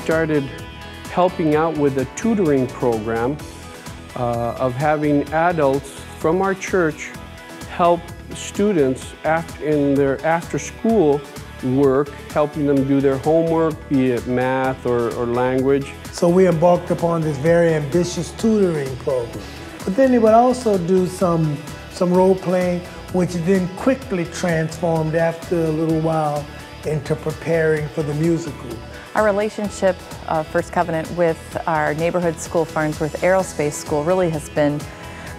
started helping out with a tutoring program of having adults from our church help students in their after-school work, helping them do their homework, be it math or language. So we embarked upon this very ambitious tutoring program. But then they would also do some role-playing, which then quickly transformed after a little while into preparing for the musical. Our relationship of First Covenant with our neighborhood school, Farnsworth Aerospace School, really has been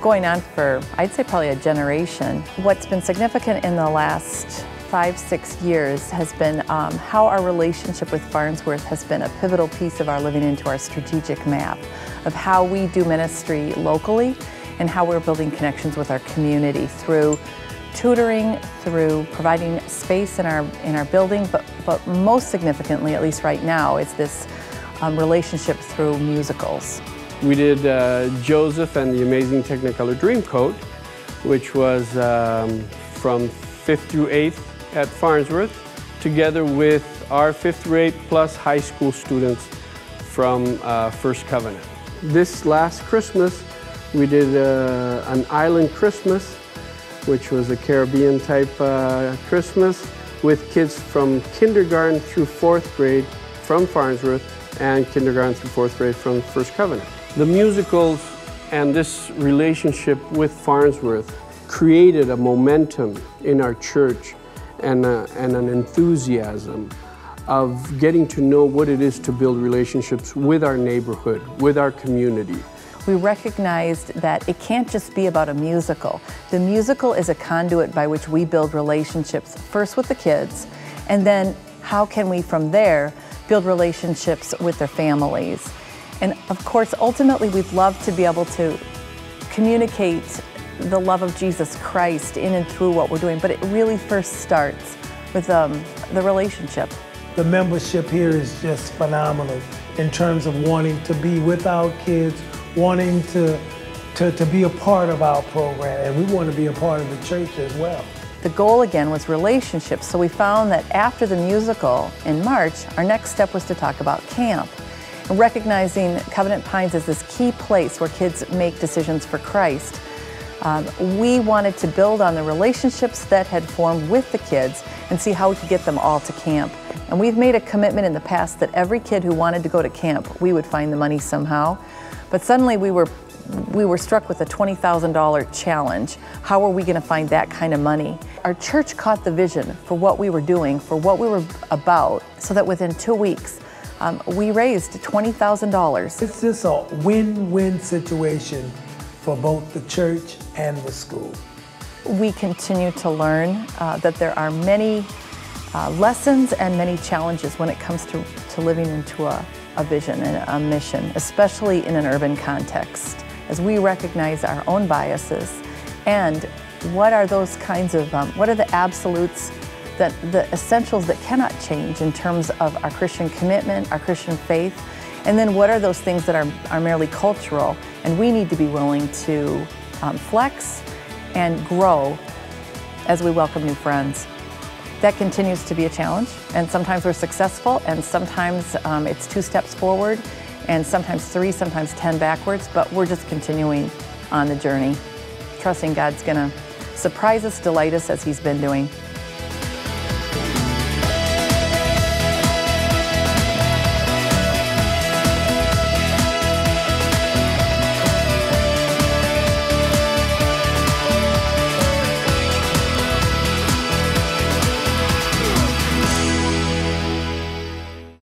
going on for, I'd say, probably a generation. What's been significant in the last 5-6 years has been how our relationship with Farnsworth has been a pivotal piece of our living into our strategic map of how we do ministry locally and how we're building connections with our community through tutoring, through providing space in our building, but most significantly, at least right now, is this relationship through musicals. We did Joseph and the Amazing Technicolor Dreamcoat, which was from 5th through 8th at Farnsworth, together with our 5th through 8th plus high school students from First Covenant. This last Christmas, we did an Island Christmas, which was a Caribbean type Christmas with kids from kindergarten through 4th grade from Farnsworth and kindergarten through 4th grade from First Covenant. The musicals and this relationship with Farnsworth created a momentum in our church and an enthusiasm of getting to know what it is to build relationships with our neighborhood, with our community. We recognized that it can't just be about a musical. The musical is a conduit by which we build relationships, first with the kids, and then how can we from there build relationships with their families. And of course, ultimately, we'd love to be able to communicate the love of Jesus Christ in and through what we're doing, but it really first starts with the relationship. The membership here is just phenomenal in terms of wanting to be with our kids, wanting to be a part of our program, and we want to be a part of the church as well. The goal again was relationships, so we found that after the musical in March, our next step was to talk about camp. And recognizing Covenant Pines as this key place where kids make decisions for Christ, we wanted to build on the relationships that had formed with the kids and see how we could get them all to camp. And we've made a commitment in the past that every kid who wanted to go to camp, we would find the money somehow. But suddenly we were struck with a $20,000 challenge. How are we going to find that kind of money? Our church caught the vision for what we were doing, for what we were about, so that within 2 weeks, we raised $20,000. It's just a win-win situation for both the church and the school. We continue to learn that there are many lessons and many challenges when it comes to living into a vision and a mission, especially in an urban context, as we recognize our own biases and what are those kinds of, what are the absolutes, the essentials that cannot change in terms of our Christian commitment, our Christian faith, and then what are those things that are merely cultural, and we need to be willing to flex and grow as we welcome new friends. That continues to be a challenge, and sometimes we're successful, and sometimes it's 2 steps forward, and sometimes 3, sometimes 10 backwards, but we're just continuing on the journey, trusting God's gonna surprise us, delight us as He's been doing.